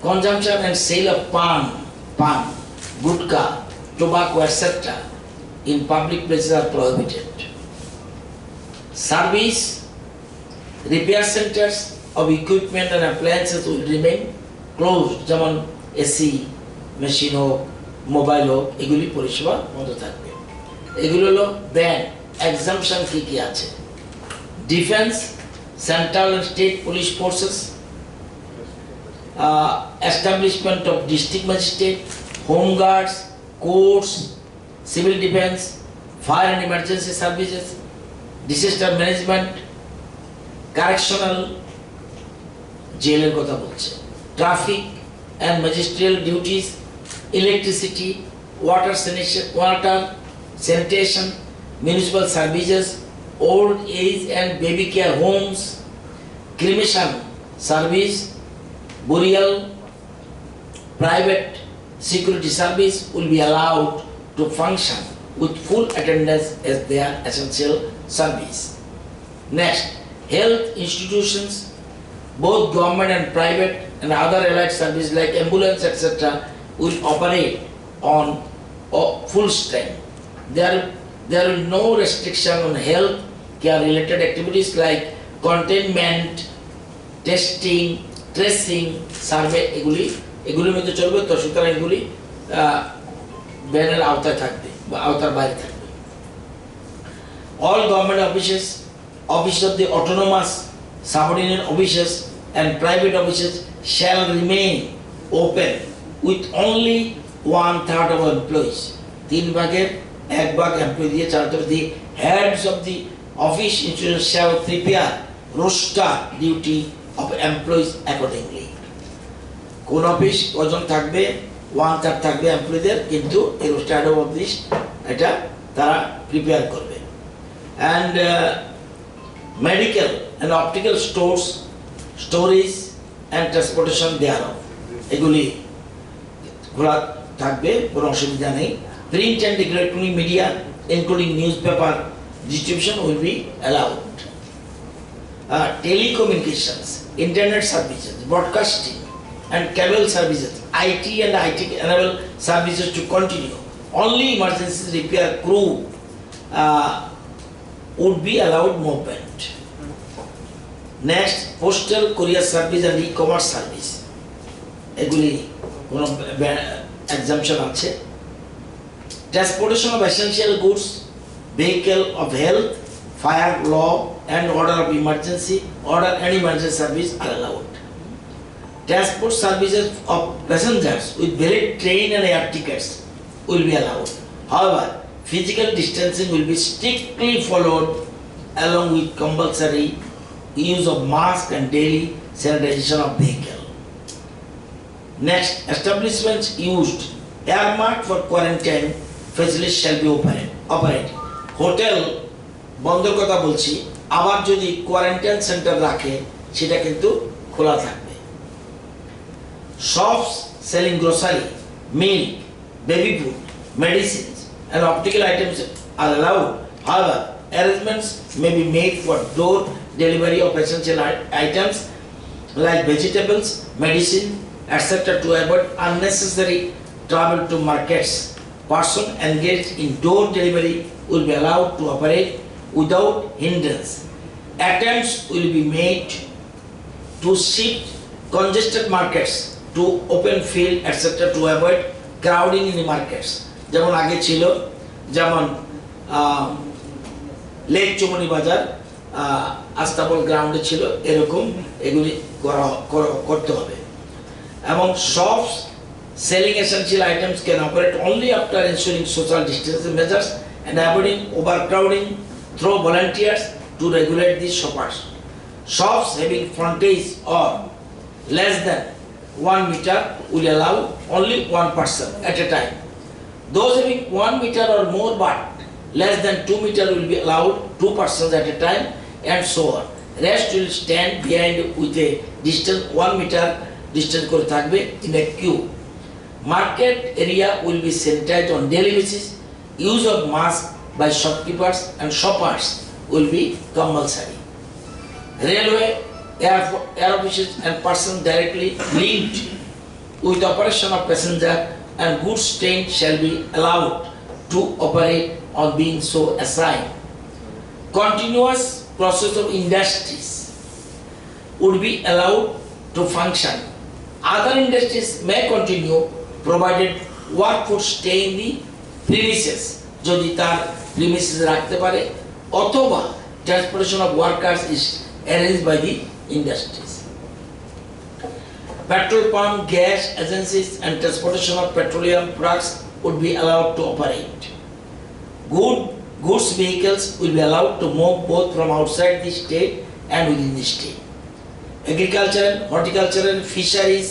Consumption and sale of pan, gutka, tobacco, etc. in public places are prohibited. Service, repair centers of equipment and appliances will remain closed, যেমন AC machine হোক, mobile হোক, এগুলি পরিষেবা বন্ধ থাকবে। এগুলো হলো ব্যান। এক্সাম্পশন কি কি আছে? Defence, central and state police forces, establishment of district magistrate, home guards, courts, civil defense, fire and emergency services, disaster management, correctional, জেলের কথা বলছে, traffic and magisterial duties, electricity, water sanitation, municipal services, old age and baby care homes, cremation service, burial, private security service will be allowed to function with full attendance as their essential service. Next, health institutions, both government and private and other allied services like ambulance etc. will operate on full strength. There will no restriction on health care related activities like containment, testing, tracing, survey, এগুলির মধ্যে চলবে। তো সুতরাং এগুলি ব্যানের আওতায় থাকবে বা আওতার বাইরে থাকবে। All government offices of the autonomous subordinate offices and private offices shall remain open with only 1/3 of employees. 3 ভাগের 1 ভাগ এমপ্লয়ি দিয়ে 4/3 the heads of the office institutions shall prepare roster duty of employees accordingly. কোন office কজন থাকবে, 1/3 থাকবে এমপ্লয়ীদের, কিন্তু এই roaster of this এটা তারা প্রিপেয়ার করবে। And medical and optical stores, storage and transportation thereof, এগুলি খোলা থাকবে, কোনো অসুবিধা নেই। Print and electronic media including newspaper distribution will be allowed. Telecommunications, internet services, broadcasting and cable services, IT and IT-enabled services to continue. Only emergency repair crew would be allowed movement. Next, postal courier service and e-commerce service. এগুলি কোনো exemption আছে। Transportation of essential goods, vehicle of health, fire, law and order of emergency, order and emergency service are allowed. Transport services of passengers with valid train and air tickets will be allowed. However, physical distancing will be strictly followed along with compulsory use of mask and daily sanitization of vehicle. Next, establishments used earmarked for quarantine facilities shall be operated. Hotel বন্ধের কথা বলছি, আবার যদি quarantine centre রাখে সেটা কিন্তু খোলা থাকবে। Shops selling grocery, milk, baby food, medicines and optical items are allowed. However, arrangements may be made for door delivery of essential items like vegetables, medicine, etc. to avoid unnecessary travel to markets. Persons engaged in door delivery will be allowed to operate without hindrance. Attempts will be made to shift congested markets to open field etc. to avoid crowding in the markets. যেমন আগে ছিল, যেমন lake চুমনি বাজার আস্তাবল গ্রাউন্ডে ছিল, এরকম এগুলি করতে হবে। এবং shops selling essential items can operate only after ensuring social distancing measures and avoiding overcrowding through volunteers to regulate these shoppers. Shops having frontage or less than 1 meter will allow only 1 person at a time. Those having 1 meter or more but less than 2 meter will be allowed 2 persons at a time and so on. Rest will stand behind with a distance 1 meter distance করে থাকবে in a queue. Market area will be sanitized on daily basis. Use of mask by shopkeepers and shoppers will be compulsory. Railway, air officials and persons directly linked with operation of passenger and goods train shall be allowed to operate on being so assigned. Continuous process of industries would be allowed to function. Other industries may continue provided work would stay in the premises. যদি তার premises রাখতে পারে অথবা transportation of workers is arranged by the industries. Petrol pump, gas agencies and transportation of petroleum products would be allowed to operate. Goods vehicles will be allowed to move both from outside the state and within the state. Agriculture, horticulture, fisheries,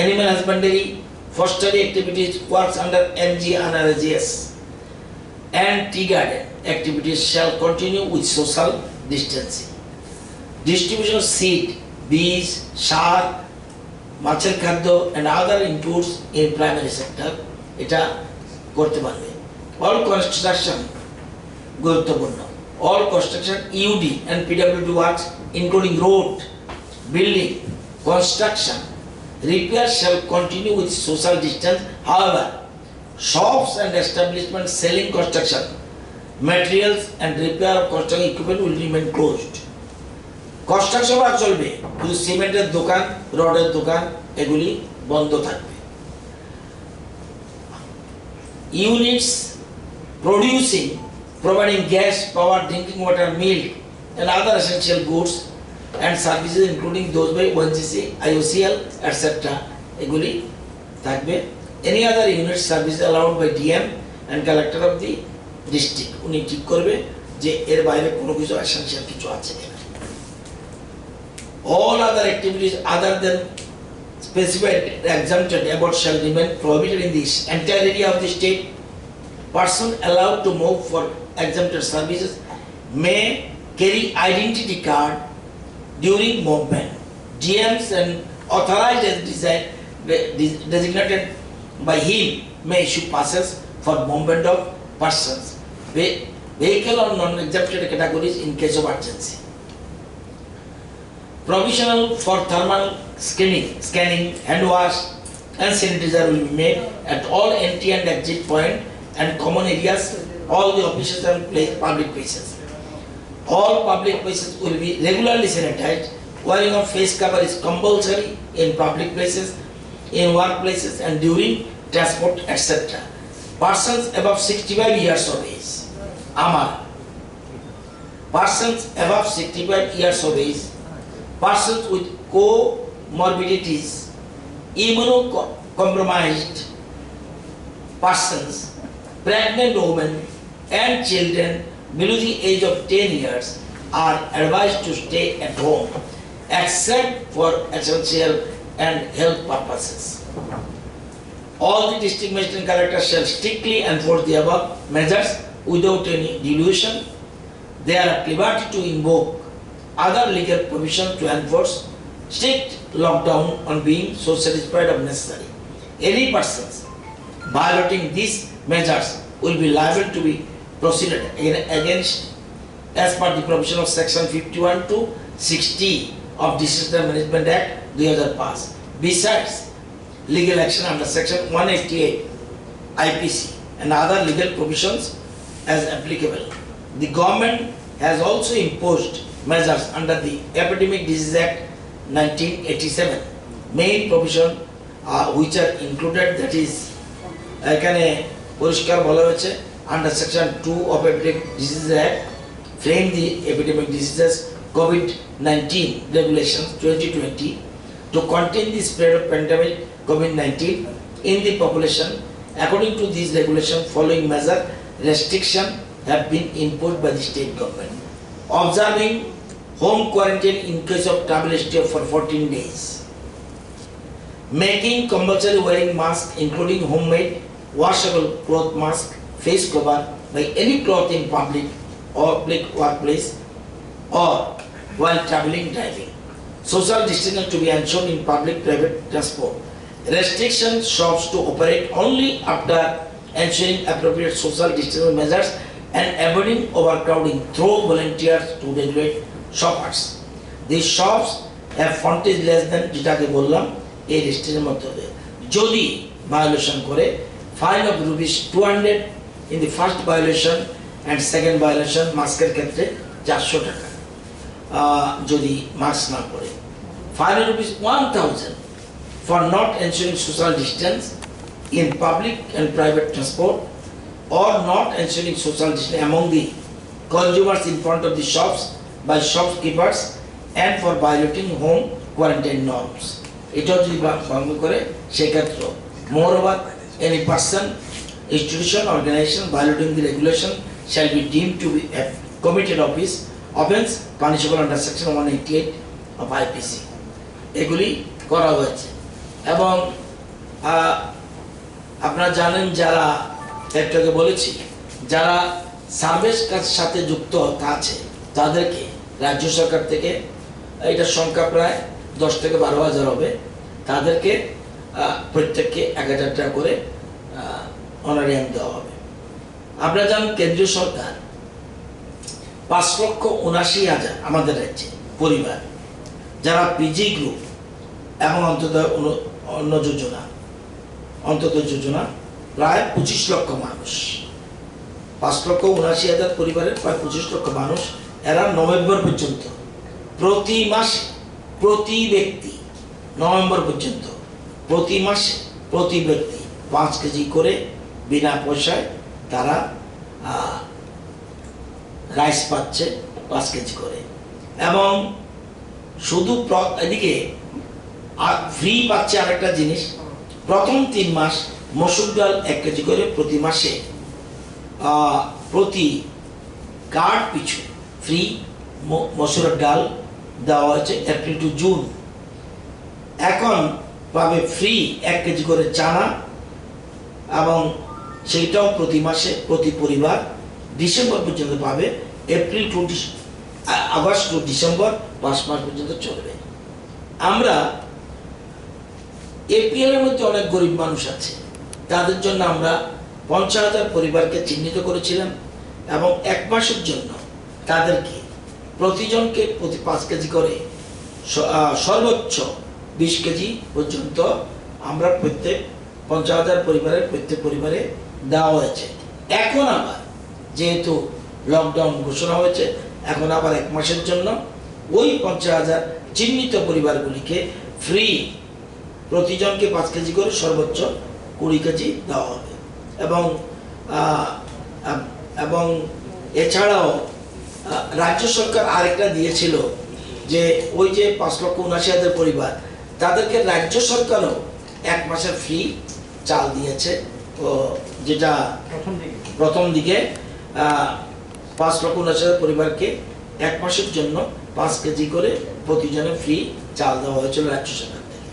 animal husbandry, forestry activities works under MG and RGS, and tea garden activities shall continue with social distancing. Distribution of seed, bees, সার, মাছের খাদ্য and other inputs in primary sector এটা করতে পারবে. All construction গুরুত্বপূর্ণ. All construction EUD and PWD works including road, building, construction, repair shall continue with social distance. However, shops and establishments selling construction materials and repair of construction equipment will remain closed. Construction work চলবে কিন্তু সিমেন্টের দোকান, রডের দোকান এগুলি বন্ধ থাকবে. Units producing, providing gas, power, drinking water, milk and other essential goods and services including those by ONGC, IOCL, etc. এগুলি থাকবে. Any other unit service allowed by DM and collector of the district উনি ঠিক করবে যে এর বাইরে কোনো কিছু essential কিছু আছে কিনা. All other activities other than specified exempted above shall remain prohibited in this entire area of the state. Person allowed to move for exempted services may carry identity card during movement. DMs and authorized as designated by him may issue passes for movement of persons, vehicle or non-exempted categories in case of urgency. Provisional for thermal scanning, hand wash and sanitizer will be made at all entry and exit point and common areas, all the offices and public places. All public places will be regularly sanitized. Wearing of face cover is compulsory in public places, in workplaces and during transport, etc. Persons above 65 years of age. Persons above 65 years of age, persons with comorbidities, immunocompromised persons, pregnant women and children below the age of 10 years are advised to stay at home except for essential and health purposes. All the district magistrate collectors shall strictly enforce the above measures without any delusion. They are at liberty to invoke other legal provisions to enforce strict lockdown on being so satisfied of necessary. Any persons violating these measures will be liable to be proceeded against as per the provision of section 51 to 60 of Disaster Management Act 2005. Besides, legal action under section 188 IPC and other legal provisions as applicable. The government has also imposed measures under the Epidemic Disease Act 1987. Main provision which are included, that is এখানে পরিষ্কার বলা হয়েছে under section 2 of Epidemic Disease Act frame the epidemic diseases COVID-19 regulations 2020 to contain the spread of pandemic COVID-19 in the population. According to these regulations, following measure restriction have been imposed by the state government. Observing home quarantine in case of travel history for 14 days. Making compulsory wearing mask including homemade washable cloth mask, face cover by any cloth in public or public workplace or while traveling, driving. Social distancing to be ensured in public private transport. Restriction shops to operate only after ensuring appropriate social distancing measures and avoiding overcrowding through volunteers to regulate shoppers. These shops have frontage less than যেটাকে বললাম এই রেস্ট্রিকশনের মধ্যে যদি violation করে fine of rupees 200 in the first violation and second violation, মাস্কের ক্ষেত্রে 400 টাকা যদি মাস্ক না পরে। Fine of rupees 1000 for not ensuring social distance in public and private transport or not ensuring social distance among the consumers in front of the shops by shopkeepers and for violating home quarantine norms. এটা যদি ভঙ্গ করে সেক্ষেত্রে moreover any person, institution, organization violating the regulation shall be deemed to be a committed offense punishable under section 188 of IPC. এগুলি করা হয়েছে। এবং আপনারা জানেন, যারা একটাকে বলেছি, যারা সার্ভিস কাজের সাথে যুক্ত আছে তাদেরকে রাজ্য সরকার থেকে, এটার সংখ্যা প্রায় 10 থেকে 12,000 হবে, তাদেরকে প্রত্যেককে 1,000 টাকা করে অনারিয়াম দেওয়া হবে। আপনারা জানেন কেন্দ্রীয় সরকার 5,79,000 আমাদের রাজ্যে পরিবার যারা পিজি গ্রুপ এবং অন্তত যোজনা প্রায় 25 লক্ষ মানুষ, 5,79,000 পরিবারের প্রায় 25 লক্ষ মানুষ, এরা নভেম্বর পর্যন্ত প্রতি মাসে প্রতি ব্যক্তি নভেম্বর পর্যন্ত প্রতি মাসে প্রতি ব্যক্তি 5 কেজি করে বিনা পয়সায় তারা রাইস পাচ্ছে 5 কেজি করে। এবং শুধু এদিকে ফ্রি পাচ্ছে আরেকটা জিনিস, প্রথম 3 মাস মসুর ডাল 1 কেজি করে প্রতি মাসে প্রতি কার্ড পিছু ফ্রি মসুরের ডাল দেওয়া হয়েছে এপ্রিল টু জুন। এখন পাবে ফ্রি 1 কেজি করে চানা, এবং সেইটাও প্রতি মাসে প্রতি পরিবার ডিসেম্বর পর্যন্ত পাবে। April to August to December 5 মাস পর্যন্ত চলবে। আমরা এপিএল এর মধ্যে অনেক গরিব মানুষ আছে, তাদের জন্য আমরা 50,000 পরিবারকে চিহ্নিত করেছিলাম এবং 1 মাসের জন্য তাদেরকে প্রতিজনকে প্রতি 5 কেজি করে সর্বোচ্চ 20 কেজি পর্যন্ত আমরা প্রত্যেক 50,000 পরিবারের প্রত্যেক পরিবারে দেওয়া হয়েছে। এখন আবার যেহেতু লকডাউন ঘোষণা হয়েছে, এখন আবার 1 মাসের জন্য ওই 50,000 চিহ্নিত পরিবারগুলিকে ফ্রি প্রতিজনকে 5 কেজি করে সর্বোচ্চ 20 কেজি দেওয়া হবে। এবং এছাড়াও রাজ্য সরকার আরেকটা দিয়েছিল যে ওই যে 5,79,000 পরিবার, তাদেরকে রাজ্য সরকারও 1 মাসের ফ্রি চাল দিয়েছে, যেটা প্রথম দিকে 5,79,000 পরিবারকে 1 মাসের জন্য 5 কেজি করে প্রতিজনের ফ্রি চাল দেওয়া হয়েছিল রাজ্য সরকার থেকে।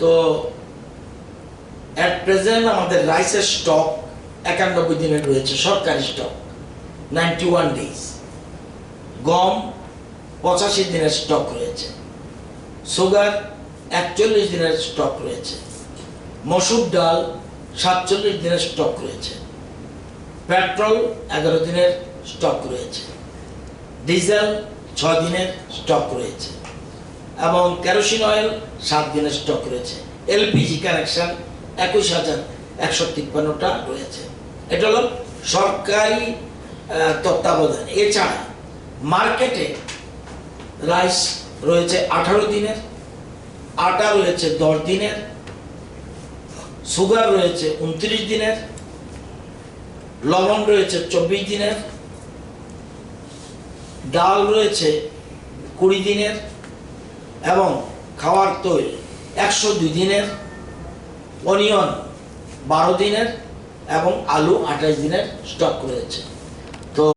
তো এট প্রেজেন্ট আমাদের রাইসের স্টক 91 দিনের রয়েছে, সরকারি স্টক 91 ডেজ। গম 85 দিনের স্টক রয়েছে, সুগার 41 দিনের স্টক রয়েছে, মসুর ডাল 47 দিনের স্টক রয়েছে, পেট্রোল 11 দিনের স্টক রয়েছে, ডিজেল 6 দিনের স্টক রয়েছে, এবং কেরোসিন অয়েল 7 দিনের স্টক রয়েছে। এলপিজি কানেকশন 21,153টা রয়েছে। এটা হলো সরকারি তত্ত্বাবধান। এছাড়া মার্কেটে রাইস রয়েছে 18 দিনের, আটা রয়েছে 10 দিনের, সুগার রয়েছে 29 দিনের, লবণ রয়েছে 24 দিনের, ডাল রয়েছে 20 দিনের, এবং খাওয়ার তৈল 102 দিনের, অনিয়ন 12 দিনের, এবং আলু 28 দিনের স্টক রয়েছে।